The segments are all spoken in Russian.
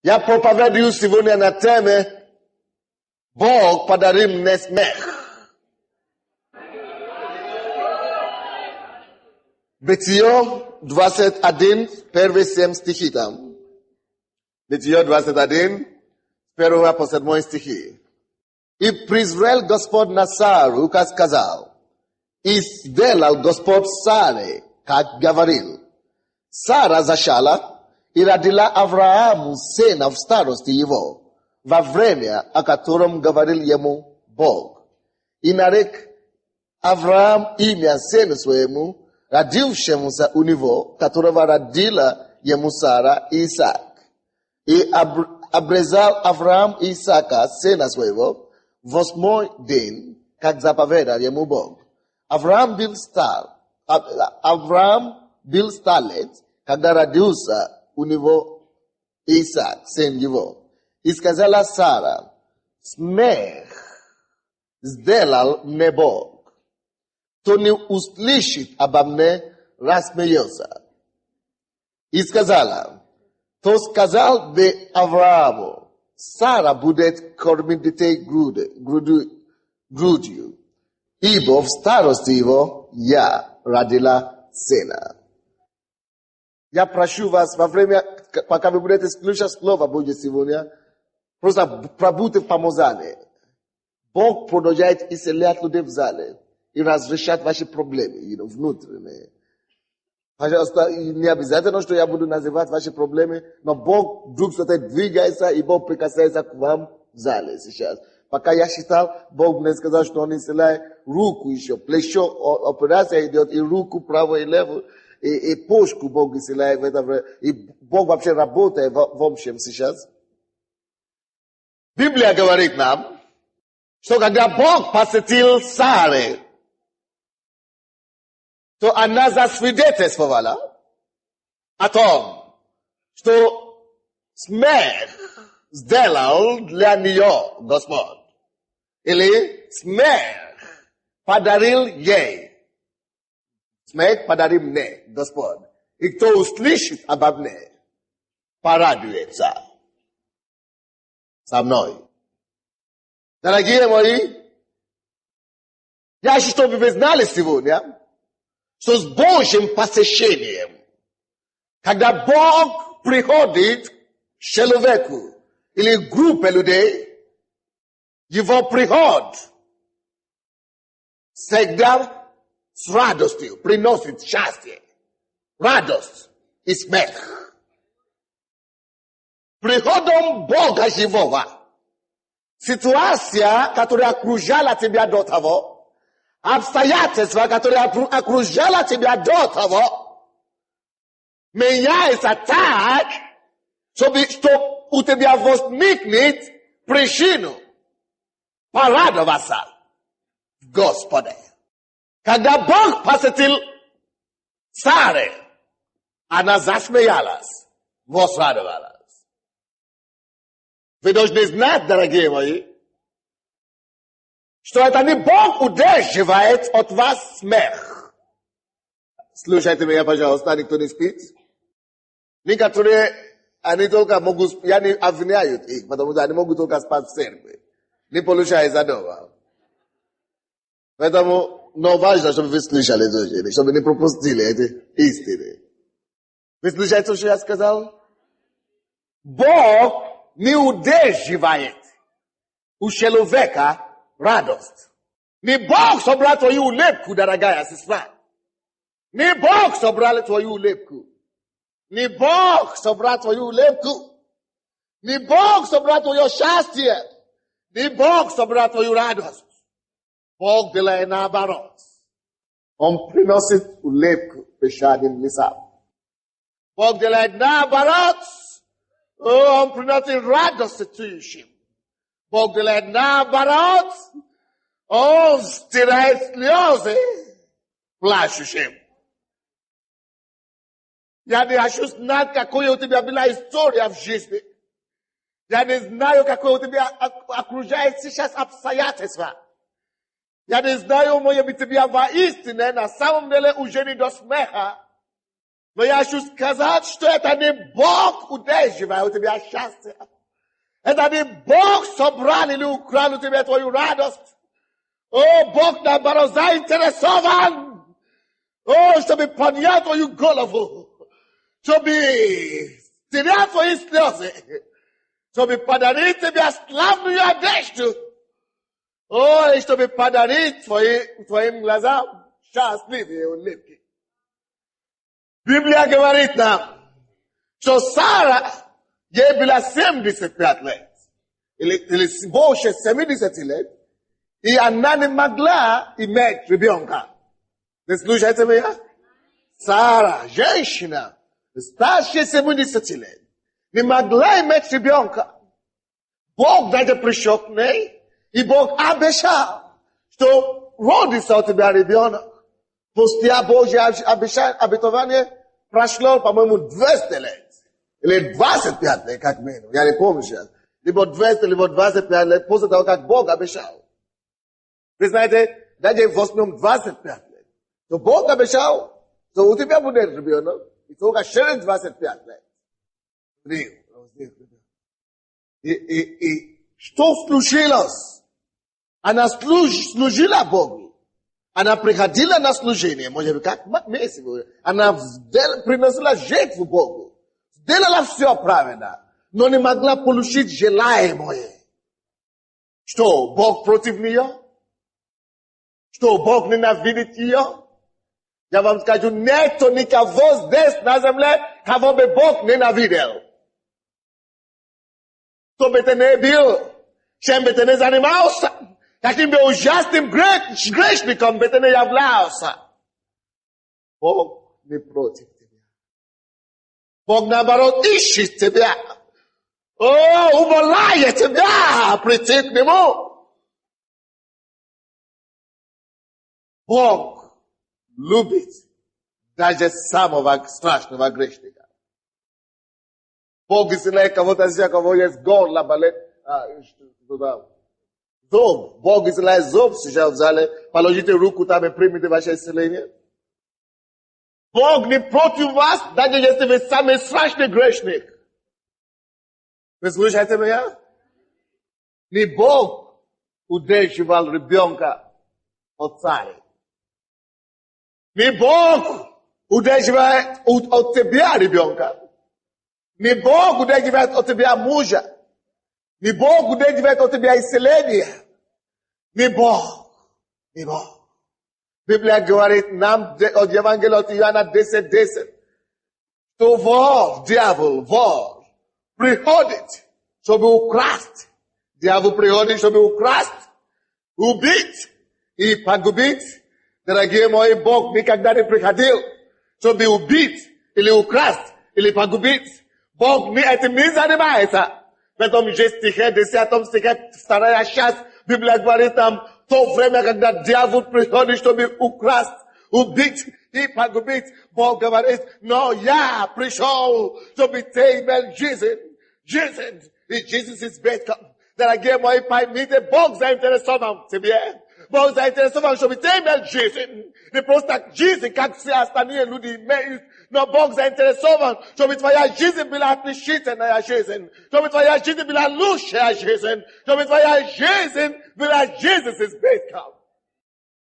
Я проповедую сегодня на теме Бог подарил мне смех. Бытие 21, первые 7 стихи там. Бытие 21, 1 по 7 стихи. И призвал Господь на Сару, как сказал, и сделал Господь Саре, как говорил. Сара зачала и родила Аврааму сына в старости его, во время, о котором говорил ему Бог. И нарек Авраам имя сыну своему, родившемуся у него, которого родила ему Сара, Исаак. И обрезал Авраам Исаака, сына своего, в 8-й день, как заповедал ему Бог. Авраам был старлет, когда родился у него Исаак, сын его. И сказала Сара, смех сделал мне Бог, кто не услышит обо мне, рассмеется. И сказала, то сказал бы Аврааму, Сара будет кормить детей грудью, ибо в старости его я родила сына. Я прошу вас во время, пока вы будете слушать Слово Божье сегодня, просто пробудьте в помазании. Бог продолжает исцелять людей в зале и разрешать ваши проблемы, внутренние. Пожалуйста, не обязательно, что я буду называть ваши проблемы, но Бог вдруг что-то двигается, и Бог прикасается к вам в зале сейчас. Пока я считал, Бог мне сказал, что Он исцеляет руку еще, плечо, операция идет, и руку правую и левую, и почку Бог исцеляет в это время, и Бог вообще работает в общем сейчас. Библия говорит нам, что когда Бог посетил Сары, то она засвидетельствовала о том, что смех сделал для нее Господь. Или смех подарил ей. Смех подарил мне Господь. И кто услышит обо мне, порадуется со мной. Дорогие мои, я хочу, чтобы вы знали сегодня, что с Божьим посещением, когда Бог приходит к человеку или группе людей, его приход всегда с радостью приносит счастье, радость и смех. Приходом Бога живого, ситуация, которая окружала тебя до того, обстоятельства, которые окружали тебя до того, меняется так, что у тебя возникнет причину порадоваться в Господе. Когда Бог посетил Сару, она засмеялась, возрадовалась. Вы должны знать, дорогие мои, что это не Бог удерживает от вас смех. Слушайте меня, пожалуйста, никто не спит. Некоторые, они только могут, я не обвиняю их, потому что они могут только спать в церкви. Не получается дома. Поэтому, но важно, чтобы вы слышали, чтобы не пропустили эти истины. Вы слышите, что я сказал? Бог не удерживает у человека радость. Не Бог собрал твою улыбку, дорогая сестра. Не Бог собрал твою улыбку. Не Бог собрал твою улыбку. Не Бог собрал твое счастье. Не Бог собрал твою радость. Бог делает наоборот. Он приносит улыбку печальным лицам. Бог делает наоборот. Он приносит радость тысячам. Бог делает наоборот, Он стирает слезы плачущим. Я не хочу знать, какая у тебя была история в жизни. Я не знаю, какое у тебя окружает сейчас обстоятельства. Я не знаю, может быть, тебя воистину на самом деле уже не до смеха. Но я хочу сказать, что это не Бог удерживает у тебя счастье. Это не Бог собрал или украл у тебя твою радость. О, Бог, наоборот, заинтересован. О, чтобы поднять твою голову. Чтобы снять твои слезы. Чтобы подарить тебе славную одежду. О, и чтобы подарить твоим глазам счастливые улыбки. Библия говорит нам, что Сара, ей было 75 лет. Или больше 70 лет. И она не могла иметь ребенка. Вы слушаете меня? Сара, женщина, старше 70 лет, не могла иметь ребенка. Бог даже пришел к ней, и Бог обещал, что родится у тебя ребенок. После Божье обетование прошло, по-моему, 200 лет. Или 25 лет, как минимум. Я не помню сейчас. Либо 200, либо 25 лет после того, как Бог обещал. Вы знаете, даже в основном 25 лет. То Бог обещал, что у тебя будет ребенок, и только через 25 лет. И что случилось? Она служила Богу. Она приходила на служение, может быть, как месяц. Она приносила жертву Богу. Сделала все правильно, но не могла получить желаемое. Что, Бог против нее? Что, Бог ненавидит ее? Я вам скажу, нету никого здесь на земле, кого бы Бог ненавидел. Кто бы ты не был, чем бы ты не занимался, каким бы ужасным грешником бы ты не являлся. Бог не против тебя. Бог, наоборот, ищет тебя. О, умоляет тебя прийти к Нему. Бог любит даже самого страшного грешника. Бог исцеляет кого-то, кого есть горло болит. Зуб. Бог исцеляет зуб сейчас в зале. Положите руку там и примите ваше исцеление. Бог не против вас, даже если вы самый страшный грешник. Вы слушаете меня? Не Бог удерживал ребенка от царя. Не Бог удерживает от тебя ребенка. Не Бог удерживает от тебя мужа. Не Бог удерживает от тебя исцеление. Не Бог. Не Бог. Библия говорит нам от Евангелия от Иоанна 10:10, что вор, вор, приходит, чтобы украсть. Дьявол приходит, чтобы украсть, убить и погубить. Дорогие мои, Бог никогда не приходил, чтобы убить или украсть или погубить. Бог этим не занимается. В этом же стихе, 10 стихе, вторая часть, Библия говорит нам, то время, когда дьявол приходит, чтобы украсть, убить и погубить, Бог говорит, но я пришел, чтобы ты имел жизнь. Жизнь. И жизнь is better. Дорогие мои, поймите, Бог заинтересован в тебе. Бог заинтересован, чтобы ты имел жизнь. Не просто жизнь, как все остальные люди имеют. Но Бог заинтересован, чтобы твоя жизнь была отличительная жизнь. Чтобы твоя жизнь была лучшая жизнь. Чтобы твоя жизнь была жизнь с избытком.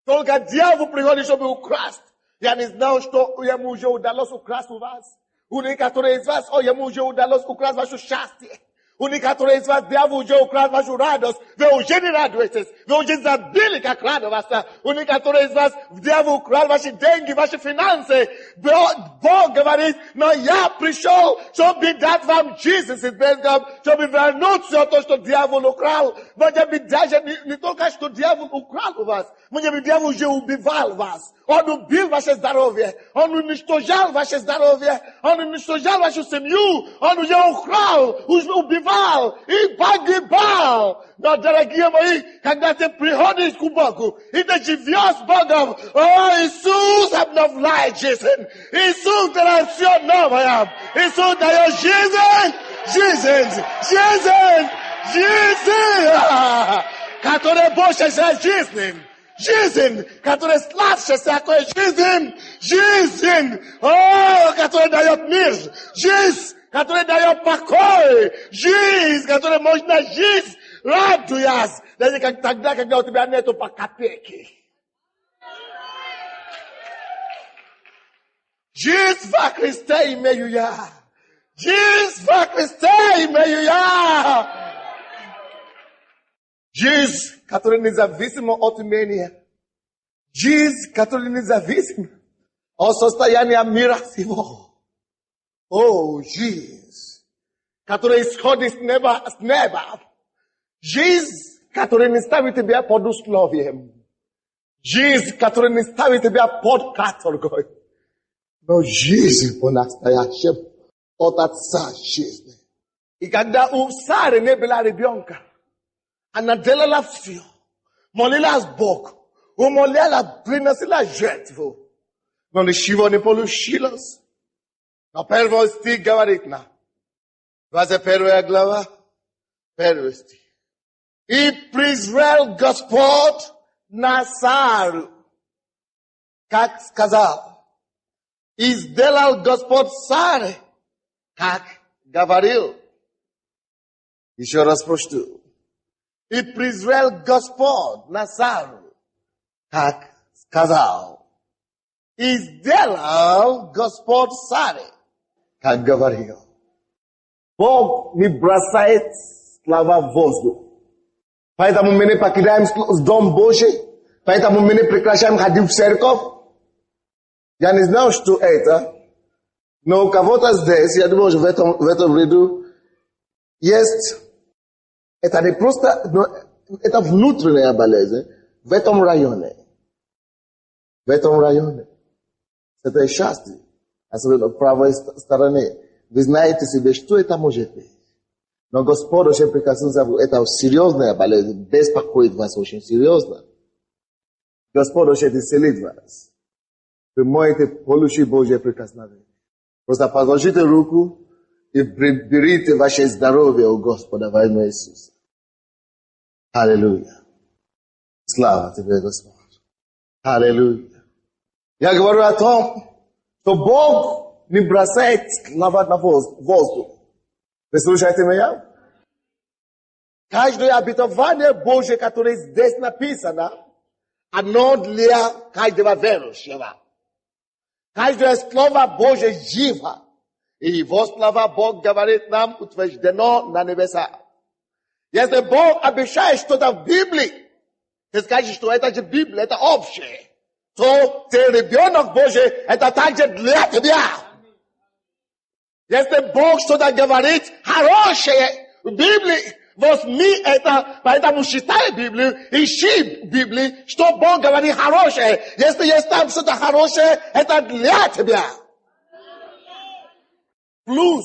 Только дьявол приходит, чтобы украсть. Я не знал, что ему уже удалось украсть у вас. У некоторых из вас, ему уже удалось украсть ваше счастье. У некоторых из вас дьявол уже украл вашу радость. Вы уже не радуетесь. Вы уже забыли, как радоваться. У некоторых из вас дьявол украл ваши деньги, ваши финансы. Бог говорит, но я пришел, чтобы дать вам жизнь с избытком, чтобы вернуть все то, что дьявол украл. Может быть, даже не только, что дьявол украл у вас. Может быть, дьявол уже убивал вас. Он убил ваше здоровье. Он уничтожал ваше здоровье. Он уничтожал вашу семью. Он уже украл, убивал и погибал. Но, дорогие мои, когда ты приходишь к Богу, и ты живешь с Богом, Иисус обновляет жизнь. Иисус дает все новое. Иисус дает жизнь, которая больше за жизнь. жизнь, который сладшая жизнь, который дает мир, жизнь, который дает покой, жизнь, которой можно жить, радуясь, даже как тогда, когда у тебя нету по копейке. Жизнь во Христе имею я. Жизнь во Христе имею я. Жизнь, которая независима от имения. Жизнь, которая независима от состояния мира сего. О, жизнь, которая исходит с неба. Жизнь, которая не ставит тебя под условием. Жизнь, которая не ставит тебя под каторгой. Но жизнь по-настоящему от Отца жизни. И когда у Сары не было ребенка, она делала все. Молилась Богу. Умоляла, приносила жертву. Но ничего не получилось. Но первый стих говорит нам. 21 глава, первый стих. И призвал Господь на Сару, как сказал. И сделал Господь Саре, как говорил. Еще раз прочту. И призвал Господь на Сару, как сказал. И сделал Господь Саре, как говорил. Бог не бросает слова в воздух. Поэтому мы не покидаем Дом Божий. Поэтому мы не прекращаем ходить в церковь. Я не знал, что это, но у кого-то здесь, я думаю, в этом ряду, есть, это не просто, но это внутренняя болезнь в этом районе. В этом районе. Это счастье. Особенно в правой стороне. Вы знаете себе, что это может быть. Но Господь очень прекрасно знает, это серьезная болезнь, беспокоит вас очень серьезно. Господь очень исцелит вас. Вы можете получить Божье прикосновение. Просто положите руку и берите ваше здоровье у Господа во имя Иисуса. Аллилуйя. Слава тебе, Господь. Аллилуйя. Я говорю о том, что Бог не бросает слова на воздух. Вы слушаете меня? Каждое обетование Божье, которое здесь написано, оно для каждого верующего. Каждое слово Божье живо. И его слова Бог говорит нам утверждено на небесах. Если Бог обещает что-то в Библии, ты скажешь, что это же Библия, это общее. То ты ребенок Божий, это также для тебя. Если Бог что-то говорит хорошее в Библии, возьми это, поэтому читай Библию, ищи в Библии, что Бог говорит хорошее. Если есть там что-то хорошее, это для тебя. Плюс,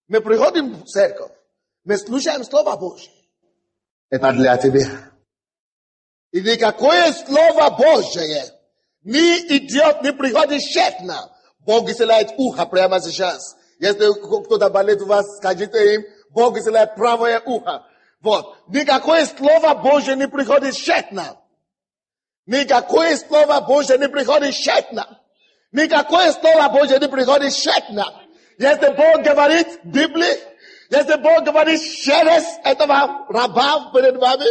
мы приходим в церковь, мы слушаем Слово Божье. Это для тебя. И никакое Слово Божье не идет, не приходит тщетно. Бог исцеляет ухо прямо сейчас. Если кто-то болит у вас, скажите им, Бог исцеляет правое ухо. Вот. Никакое Слово Божье не приходит тщетно. Никакое Слово Божье не приходит тщетно. Никакое Слово Божье не приходит тщетно. Если Бог говорит в Библии, если Бог говорит через этого раба перед вами,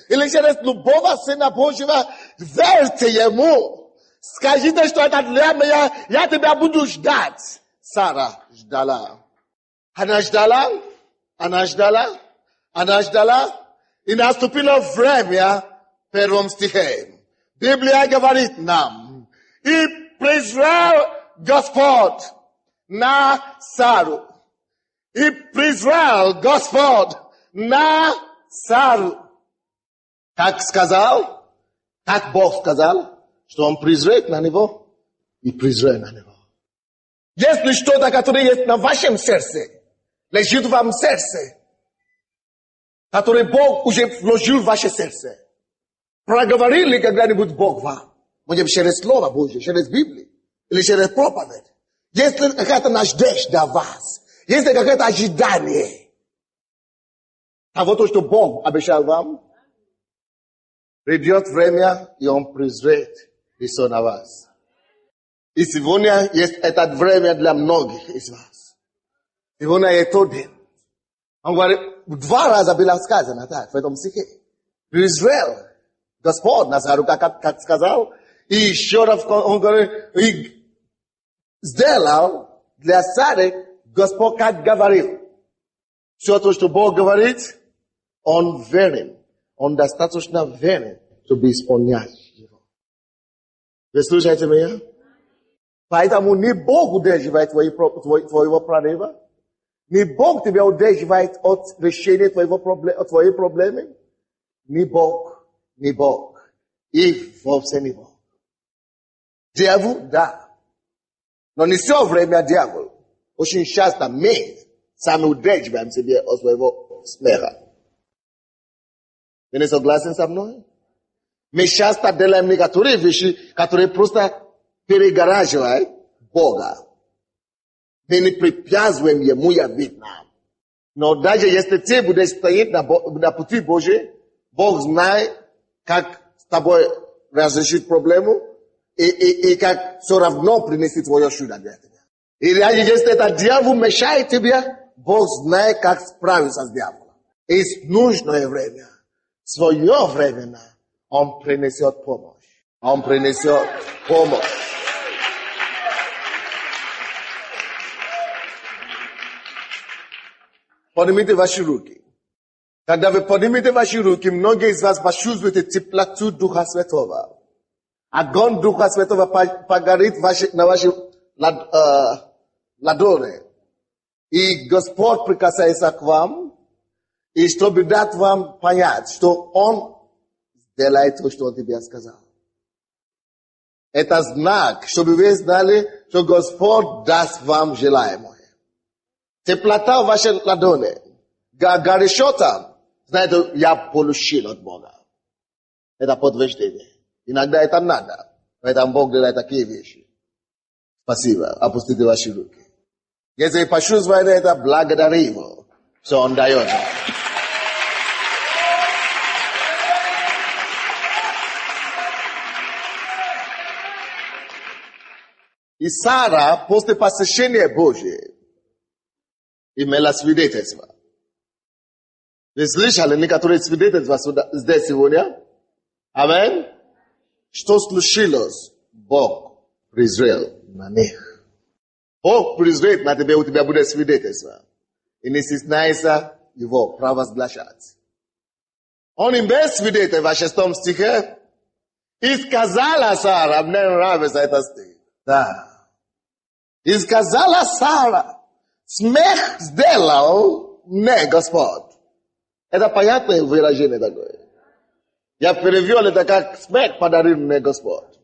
или через любого Сына Божьего, верьте Ему. Скажите, что это для меня, я тебя буду ждать. Сара ждала. Она ждала, она ждала, она ждала, и наступило время в первом стихе. Библия говорит нам, и призвал Господь на Сару. И призвал Господь на Сару. Как сказал, как Бог сказал, что Он призрет на него и призрет на него. Если что-то, которое есть на вашем сердце, лежит в вам сердце, которое Бог уже вложил в ваше сердце, проговорил ли когда-нибудь Бог вам? Может быть, через Слово Божье, через Библию, или через проповедь. Если какая-то надежда в вас, если какое-то ожидание того, что Бог обещал вам, Придет время, и Он презрит все на вас. И сегодня есть это время для многих из вас. Сегодня есть тот день. Он говорит, 2 раза было сказано так, в этом стихе. Презрел Господь на царю, как сказал. И еще раз он говорит, и сделал для царя Господь, как говорил. Все то, что Бог говорит, Он верен. Он достаточно верен, чтобы исполнять его. Вы слушаете меня? Поэтому не Бог удерживает твоего прорыва, не Бог тебя удерживает от решения твоей проблемы, не Бог, и вовсе не Бог. Дьявол, да. Но не все время дьявол. Очень часто мы сами удерживаем себя от своего смеха. Вы не согласны со мной? Мы часто делаем некоторые вещи, которые просто перегораживают Бога. Мы не препятствуем Ему явить нам. Но даже если ты будешь стоять на пути Божьей, Бог знает, как с тобой разрешить проблему и как все равно принести твое чудо для тебя. И даже если этот дьявол мешает тебе, Бог знает, как справиться с дьяволом. И в нужное время, своевременно, Он принесет помощь. Он принесет помощь. Поднимите ваши руки. Когда вы поднимете ваши руки, многие из вас почувствуете теплоту Духа Святого. Огонь Духа Святого погорит на ваши ладони. И Господь прикасается к вам, и чтобы дать вам понять, что Он сделает то, что Он тебе сказал. Это знак, чтобы вы знали, что Господь даст вам желаемое. Теплота в вашей ладони, горячо там, знаете, я получил от Бога. Это подтверждение. Иногда это надо, поэтому Бог делает такие вещи. Спасибо. Опустите ваши руки. Если почувствуете это, благодари Его, что Он дает. И Сара, после посещения Божьего, имела свидетельство. Вы слышали некоторые свидетельства здесь сегодня? Аминь. Что случилось? Бог презрел на них. Бог презрит на тебя, у тебя будет свидетельство. И не стесняйся его провозглашать. Он имеет свидетельство в 6 стихе. И сказала Сара, мне нравится этот стих. Да. И сказала Сара, смех сделал мне Господь. Это понятное выражение такое. Я перевел это как смех подарил мне Господь.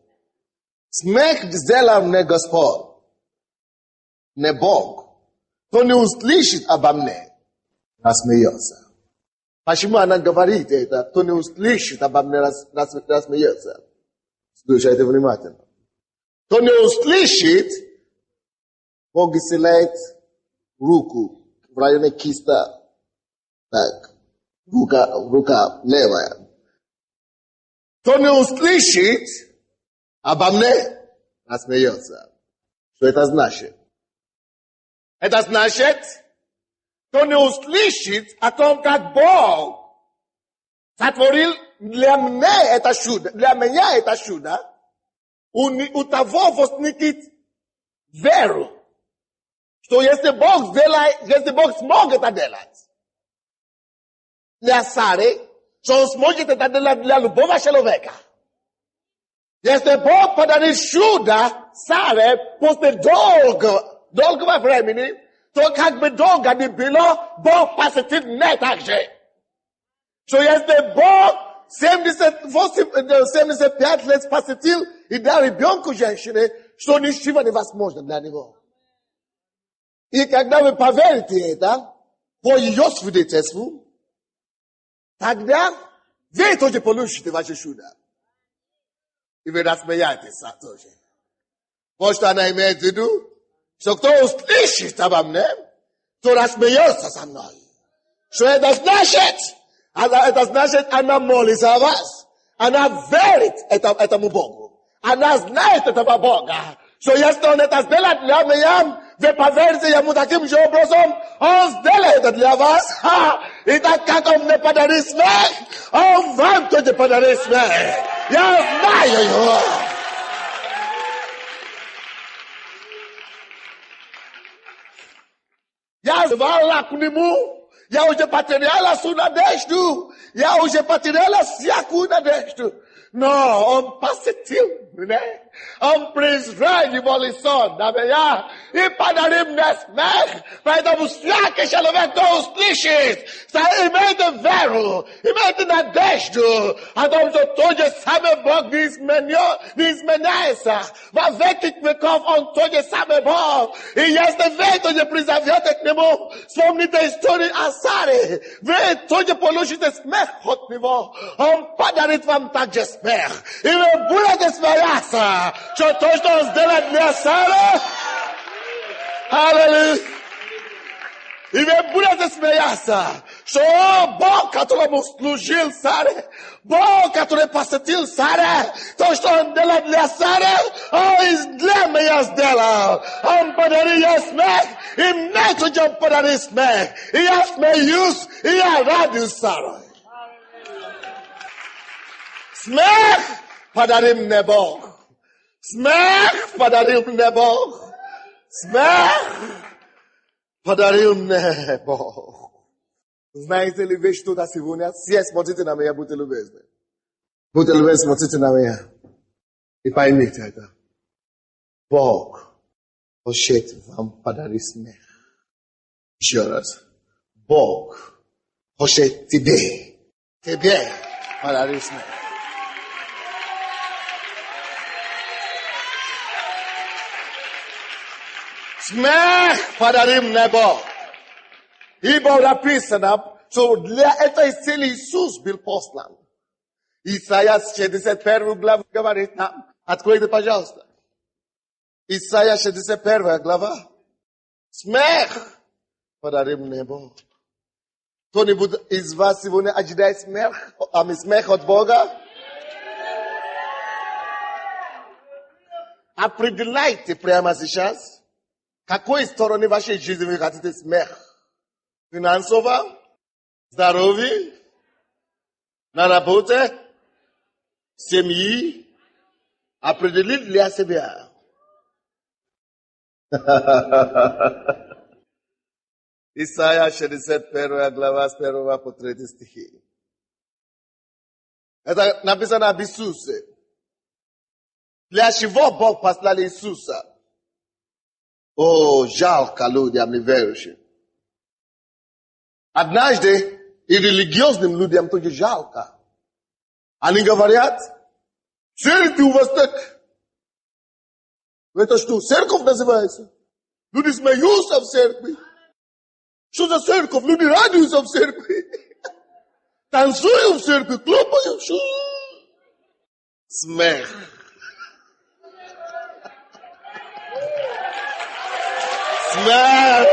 Смех сделал мне Господь. Не Бог. Кто не услышит обо мне, рассмеется. Почему она говорит это? Кто не услышит обо мне, рассмеется. Слушайте внимательно. Кто не услышит, Бог исцеляет руку в районе киста. Так. Рука левая. Кто не услышит обо мне, рассмеется. Что это значит? Это значит, кто не услышит о том, как Бог сотворил для меня это чудо, у того возникнет веру, что если Бог смог это делать для Сары, что Он сможет это делать для любого человека. Если Бог подарит чудо Саре после долгого времени, то как бы долго не было, Бог посетит меня также. Что если Бог 75 лет посетил и дал ребенку женщине, что ничего невозможно для него. И когда вы поверите это, по ее свидетельству, тогда вы тоже получите ваше чудо. И вы рассмеетесь тоже. Вот что она имеет в виду, что кто услышит обо мне, то рассмеется со мной. Что это значит? Это значит, она молится о вас. Αναβέριτ μου μπόγκο. Ανασνάεται τα μπαμπόγα. So yesterday it has been at Lameyam, the Paverse Yamutakim Jobrosom, os deleted Lavas, it had cut on the Padarisme, van to the Padarisme. Yes, now you are. Yes, Vala Kunimu, Yauja Pateriala Suna Deshtu, Yauja Pateriala Siakuna Deshtu. No, passitil, né? Prezrai de volição, da meia, e padarim nesmech, vai dar os fiaques, ela vai dar os clichês, sai e meio de vero, e meio de nadesto, a dom de todo sabe bog, diz menessa, vai ver que me cof on todo sabe bog, e este veto de prisaviate que nemo, somni de história asare, vê todo poluche de smech hot nivo, padarit vam tag de smech, e me bula de smeyasa, čo to zdieľať mňa sále? Halleluja. I vy budete smejať sa, čo Bog, ktorému slúžil sále, Bog, ktorý posvetil sále, to, čo on delal dla sále, on dla mňa zdelal. On podarí ja smech, i mne to, čo on podarí smech. I ja smejus, i ja radil sále. Smech podarí mne Bog. Смех подарил мне Бог. Смех подарил мне Бог. Знаете ли вы, что сегодня? Все смотрите на меня, будьте любезны. Будьте любезны, смотрите на меня. И поймите это. Бог хочет вам подарить смех. Еще раз. Бог хочет тебе подарить смех. Смех подарим небо. Ибо написано, что для этой цели Иисус был послан. Исайя 61 глава говорит нам. Откройте, пожалуйста. Исайя 61 глава. Смех подарим небо. Кто-нибудь из вас сегодня ожидает смех от Бога? Определяйте прямо сейчас. Какой стороны вашей жизни вы хотите смех? Финансово? Здоровье? На работе? Семьи? Определить для себя. Исайя 61 глава с 1 по 3 стихи. Это написано об Иисусе. Для чего Бог послал Иисуса? О, жалко людям неверующим. Однажды и религиозным людям тоже жалко. Они говорят, церковь у вас так. Это что, церковь называется? Люди смеются в церкви. Что за церковь? Люди радуются в церкви. Танцуют в церкви, хлопают. Смех. Смех.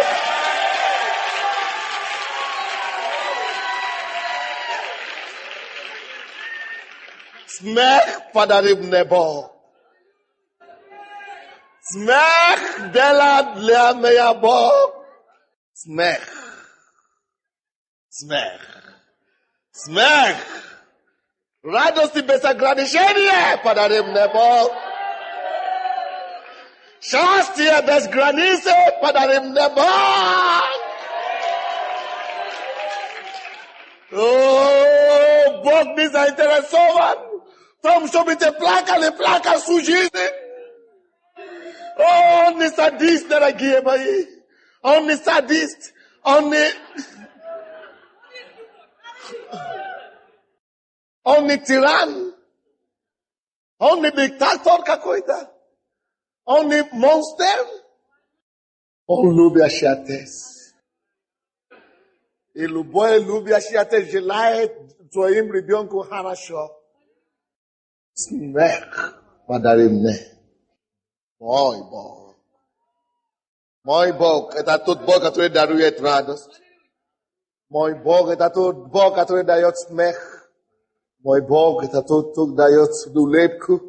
Смех подарил небо. Смех делает для меня Бог. Смех. Смех. Смех. Радость без ограничения подарил небо. Счастье без границы подарил небо. О, Бог не заинтересован в том, чтобы ты плакал всю жизнь. Он не садист, дорогие мои. Он не садист. Он не тиран. Он не диктатор какой-то. Он не монстр. Он любящий отец. И любой любящий отец желает твоим ребенку хорошо. Смех подари мне. Мой Бог. Мой Бог, это тот Бог, который дарует радость. Мой Бог, это тот Бог, который дает смех. Мой Бог — это тот, кто дает улыбку.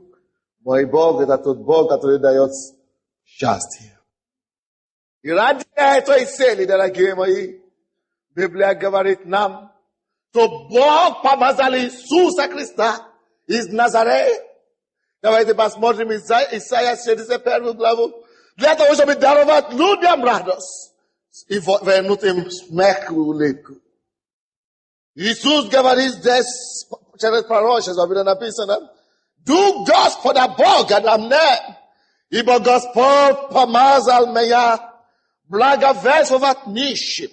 Мой Бог — это тот Бог, который дает счастье. И ради этой цели, дорогие мои, Библия говорит нам, что Бог помазал Иисуса Христа из Назарея. Давайте посмотрим Исайя 61 главу. Для того, чтобы даровать людям радость и вернуть им смех и улыбку. Иисус говорит здесь, через пророчество, было написано, Дух Господа Бога на мне, ибо Господь помазал меня благовествовать нищим,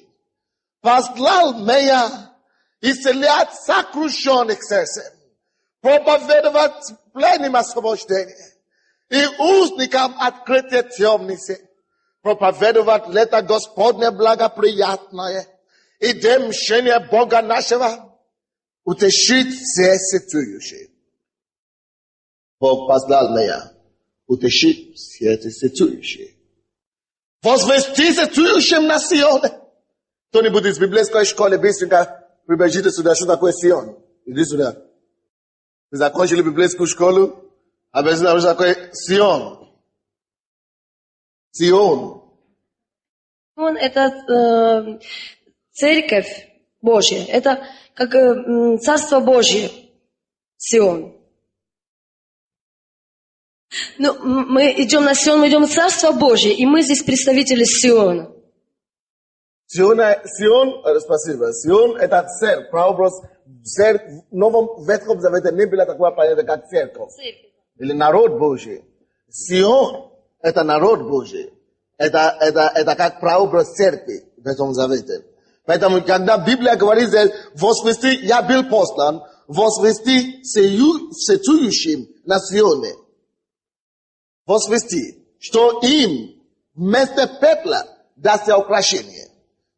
послал меня исцелять сокрушенных сердцем, проповедовать пленным освобождение и узникам открытие темницы, проповедовать лето Господне благоприятное и демщение Бога нашего, утешить все сетующие. Бог послал меня утешить все эти сетующие. Возвести сетующим на Сионе. Кто-нибудь из библейской школы быстренько прибежите сюда, что такое Сион. Иди сюда. Вы закончили библейскую школу, обязательно что такое Сион. Сион. Он это церковь Божья. Это как Царство Божье. Сион. Ну, мы идем на Сион, мы идем в Царство Божье, и мы здесь представители Сиона. Сион, спасибо. Сион это церковь, прообраз церковь. В Новом Ветхом Завете не было такого понятия, как церковь. Или народ Божий. Сион это народ Божий. Это как прообраз церкви в Ветхом Завете. Поэтому, когда Библия говорит здесь, возвести, я был послан, возвести сетующим на Сионе. Возвести, что им вместо пепла дастся украшение,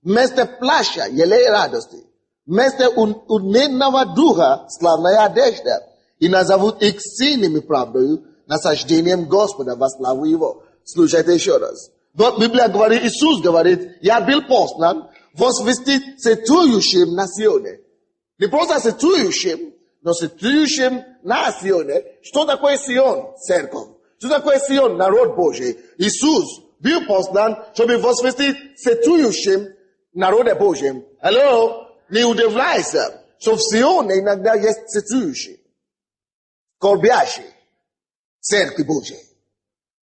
вместо плаща елей радости, вместо унынного духа славная одежда, и назовут их сильными правдою, насаждением Господа во славу Его. Слушайте еще раз. Вот Библия говорит, Иисус говорит, я был послан возвестить сетующим на Сионе. Не просто сетующим, но сетующим на Сионе. Что такое Сион? Церковь. Что такое Сион? Народ Божий. Иисус был послан, чтобы возвестить сетующим народе Божьим. Алло? Не удивляйся, что в Сионе иногда есть сетующие, скорбящие, церкви Божьей.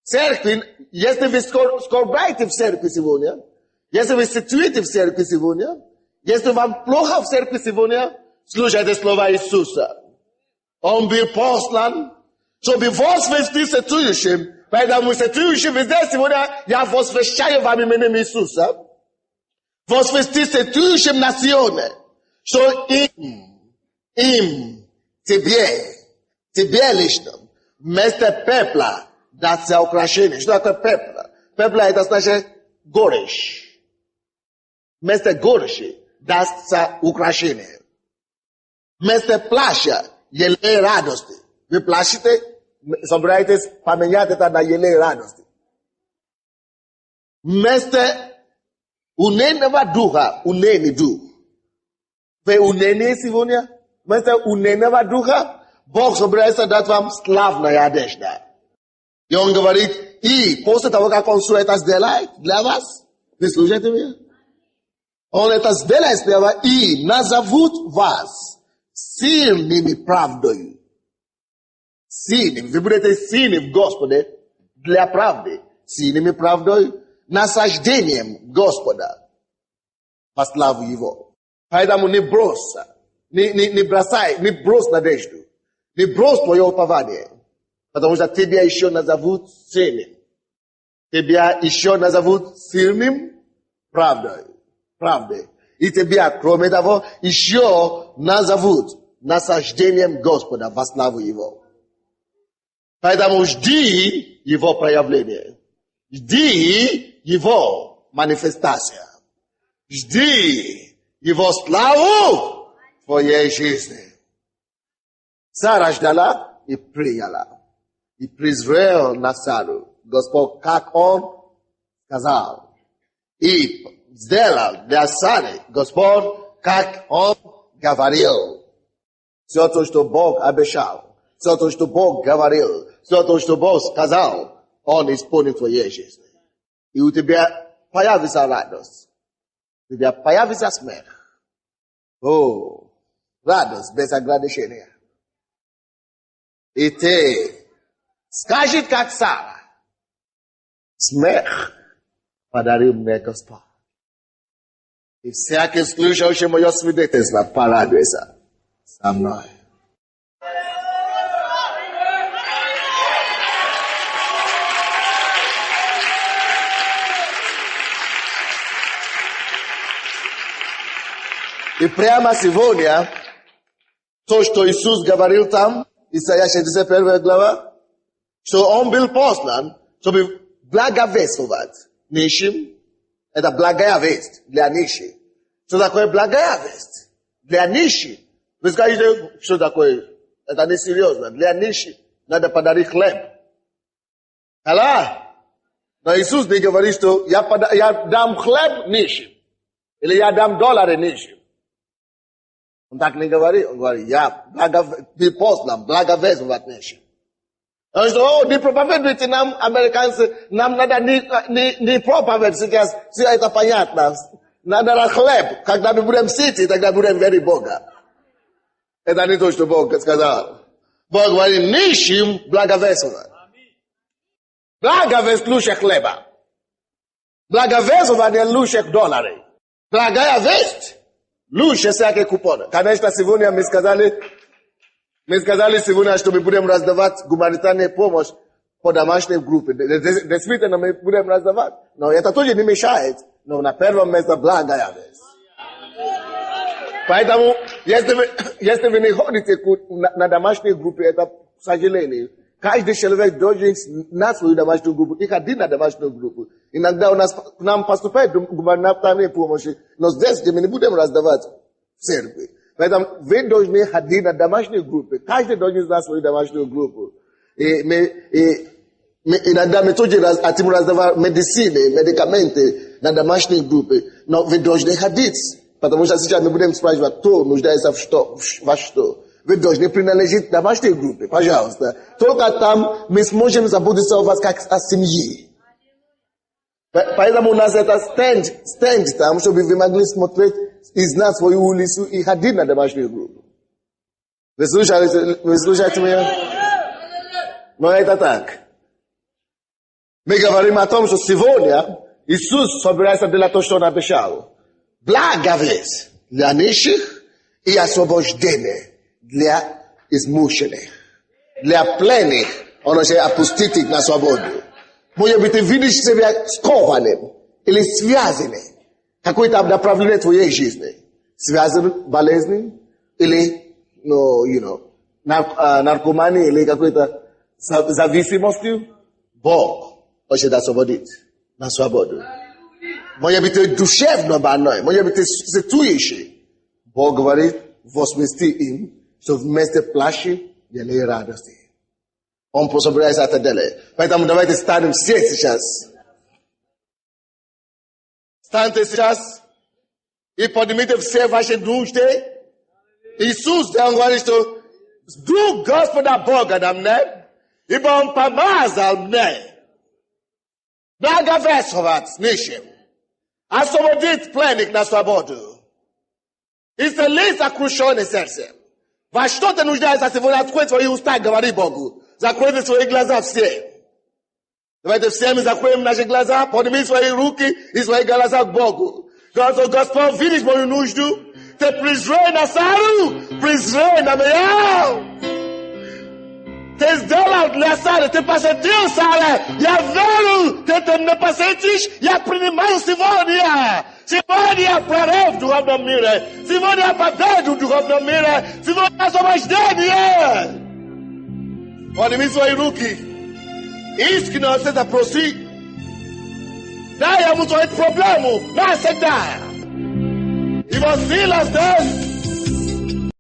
Церкви, если вы скорбаете в церкви сегодня, если вы сетуете в церкви сегодня, если вам плохо в церкви сегодня, слушайте слова Иисуса. Он был послан, чтобы возвестить сетующим. Поэтому сетующим здесь сегодня я возвещаю вам именем Иисуса. Возвестить сетующим на Сионе, что им, тебе лично, вместо пепла дастся украшение. Что такое пепла? Пепла это значит горечь. Вместо горечи дастся украшение. Вместо плаща елей радости. Вы плачете, собираетесь поменять это на елей радости. Вместо унынного духа, унынный дух. Вы унынные сегодня? Вместо унынного духа, Бог собирается дать вам славная одежда. И Он говорит, и после того, как Он все это сделает для вас, вы слушаете меня? Он это сделает для вас, и назовут вас сильными правдою. Сильными. Вы будете сильны в Господе для правды. Сильными правдой, насаждением Господа по славу Его. Поэтому не брось, не бросай, не брось надежду. Не брось твое упование. Потому что тебя еще назовут сильным. Тебя еще назовут сильным правдой. И тебя, кроме того, еще назовут насаждением Господа во славу Его. Поэтому жди Его проявления. Жди Его манифестация. Жди Его славу в твоей жизни. Сара ждала и приняла. И призвал на Сару Господь, как Он сказал. И сделал для Сары Господь, как Он говорил. Все то, что Бог обещал, все то, что Бог говорил, все то, что Бог сказал, Он исполнит в твоей жизни. И у тебя появится радость. У тебя появится смех. О, радость без ограничения. И ты скажешь, как Сара, смех подарил мне Господь. И всякий слушающий мое свидетельство порадуется со мной. И прямо сегодня, то, что Иисус говорил там, Исайя 61 глава, что Он был послан, чтобы благовествовать нищим. Это благая весть для нищих. Что такое благая весть? Для нищих. Вы скажете, что такое? Это несерьезно. Для нищих надо подарить хлеб. Аллах. Но Иисус не говорит, что я дам хлеб нищим. Или я дам доллары нищим. Он так не говорит. Он говорит, я послан благовествовать нищим. Он что, не проповедуйте нам, американцы, нам надо не проповедь сейчас, все это понятно. Надо хлеб. Когда мы будем сыты, тогда будем верить в Бога. Это не то, что Бог сказал. Бог говорит, нищим благовествовать. Благовесть лучше хлеба. Благовествование лучше доллары. Благая весть лучше всякие купоны. Конечно, сегодня мы сказали сегодня, что мы будем раздавать гуманитарную помощь по домашней группе. Действительно, мы будем раздавать. Но это тоже не мешает. Но на первом месте благая весть. Поэтому, если вы не ходите на домашней группе, это к сожалению. Каждый человек должен на свою домашнюю группу и ходить на домашнюю группу. Иногда к нам поступает гуманитарная помощь, но здесь мы не будем раздавать в церкви. Поэтому вы должны ходить на домашнюю группу. Каждый должен знать свою домашнюю группу. Иногда мы тоже хотим раздавать медикаменты на домашней группе, но вы должны ходить. Потому что сейчас мы будем спрашивать, кто нуждается во что. Вы должны принадлежать домашней группе, пожалуйста. Только там мы сможем заботиться о вас как о семье. Поэтому у нас это стенд там, чтобы вы могли смотреть и знать свою улицу и ходить на домашнюю группу. Вы слушаете меня? Но это так. Мы говорим о том, что сегодня Иисус собирается делать то, что Он обещал. Благовесть для нищих и освобождение для измученных. Для пленных Он уже отпустит их на свободу. Может быть, ты видишь себя скованным или связанным. Какое-то направление твоей жизни. Связан болезнью или, наркоманией или какой-то зависимостью. Бог хочет освободить на свободу. Может быть, ты душевно больной. Может быть, ты ситуирующий. Бог говорит, возмести им, что вместо плачи делай радости. Он собирается это делать. Поэтому давайте станем все сейчас. Станьте сейчас и поднимите все ваши нужды. Иисус, Он говорит, что Дух Господа Бога на мне, ибо Он помазал мне благовествовать нищим, освободить пленных на свободу, исцелить сокрушенное сердце. Во что ты нуждаешься сегодня? Открой свои уста, говори Богу. Закройте свои глаза все. Давайте все мы закроем наши глаза, поднимем свои руки и свои глаза к Богу. Господь, видишь мою нужду? Ты призрой на Сару, призрой на меня. Ты сделал для Сары, ты посетил Сару. Я верю, ты не посетишь, я принимаю сегодня. Сегодня прорыв в духовном мире. Сегодня победу в духовном мире. Сегодня освобождение. Подними свои руки. Искренне это проси. Дай ему свою проблему. Навсегда. Его сила здесь.